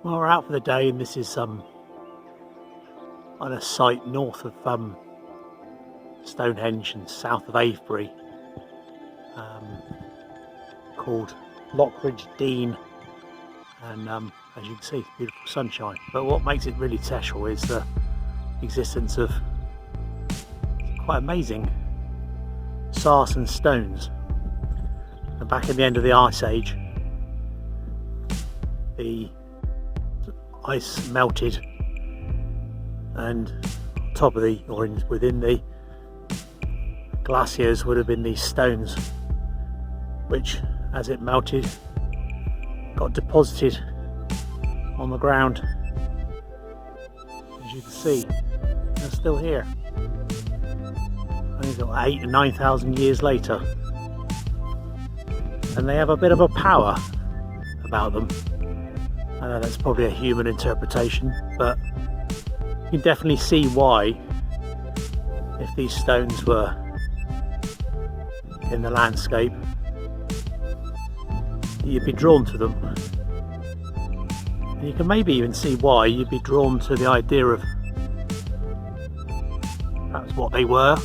Well, we're out for the day, and this is on a site north of Stonehenge and south of Avebury, called Lockeridge, Dene, and as you can see, beautiful sunshine. But what makes it really special is the existence of quite amazing Sarsen Stones. And back in the end of the Ice Age, the ice melted, and on top of within the glaciers would have been these stones, which, as it melted, got deposited on the ground. As you can see, they're still here. I think it's 8,000 and 9,000 years later, and they have a bit of a power about them. I know that's probably a human interpretation, but you can definitely see why, if these stones were in the landscape, you'd be drawn to them. And you can maybe even see why you'd be drawn to the idea of perhaps what they were.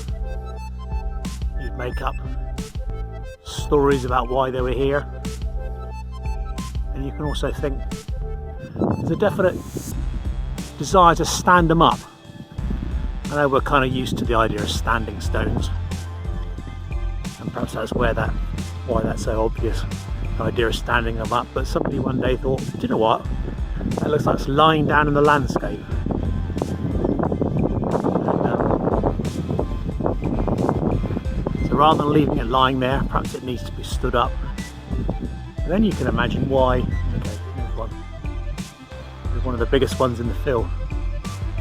You'd make up stories about why they were here, and you can also think there's a definite desire to stand them up. I know we're kind of used to the idea of standing stones, and perhaps that's why that's so obvious, the idea of standing them up. But somebody one day thought, do you know what, that looks like it's lying down in the landscape. And, so rather than leaving it lying there, perhaps it needs to be stood up. And then you can imagine why. Okay, here's one of the biggest ones in the field.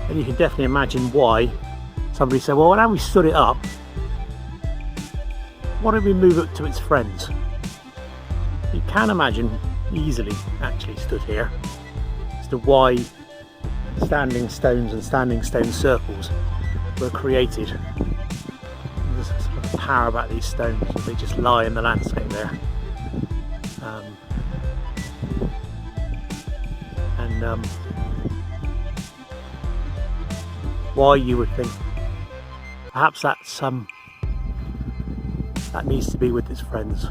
And you can definitely imagine why somebody said, well, now we stood it up, why don't we move it to its friends? You can imagine easily actually stood here as to why standing stones and standing stone circles were created. There's a sort of power about these stones, they just lie in the landscape there. Why you would think perhaps that needs to be with its friends,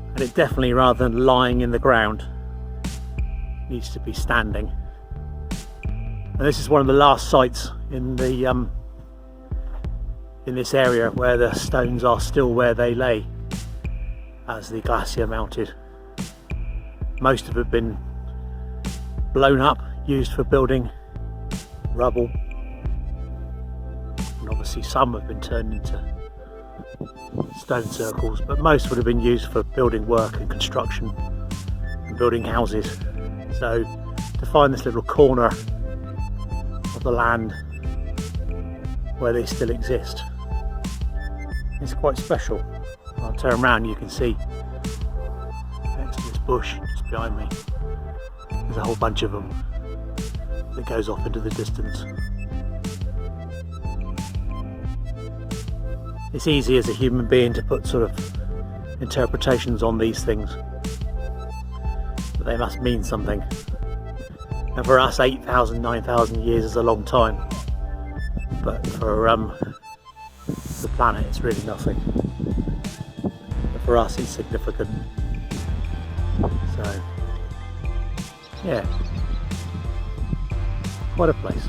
and it definitely, rather than lying in the ground, needs to be standing. And this is one of the last sites in this area where the stones are still where they lay as the glacier melted. Most of it have been blown up, used for building rubble, and obviously some have been turned into stone circles, but most would have been used for building work and construction and building houses. So to find this little corner of the land where they still exist, it's quite special. I'll turn around, you can see next to this bush just behind me, there's a whole bunch of them that goes off into the distance. It's easy as a human being to put sort of interpretations on these things, but they must mean something. And for us, 8,000, 9,000 years is a long time, but for the planet it's really nothing. But for us it's significant. So yeah, what a place.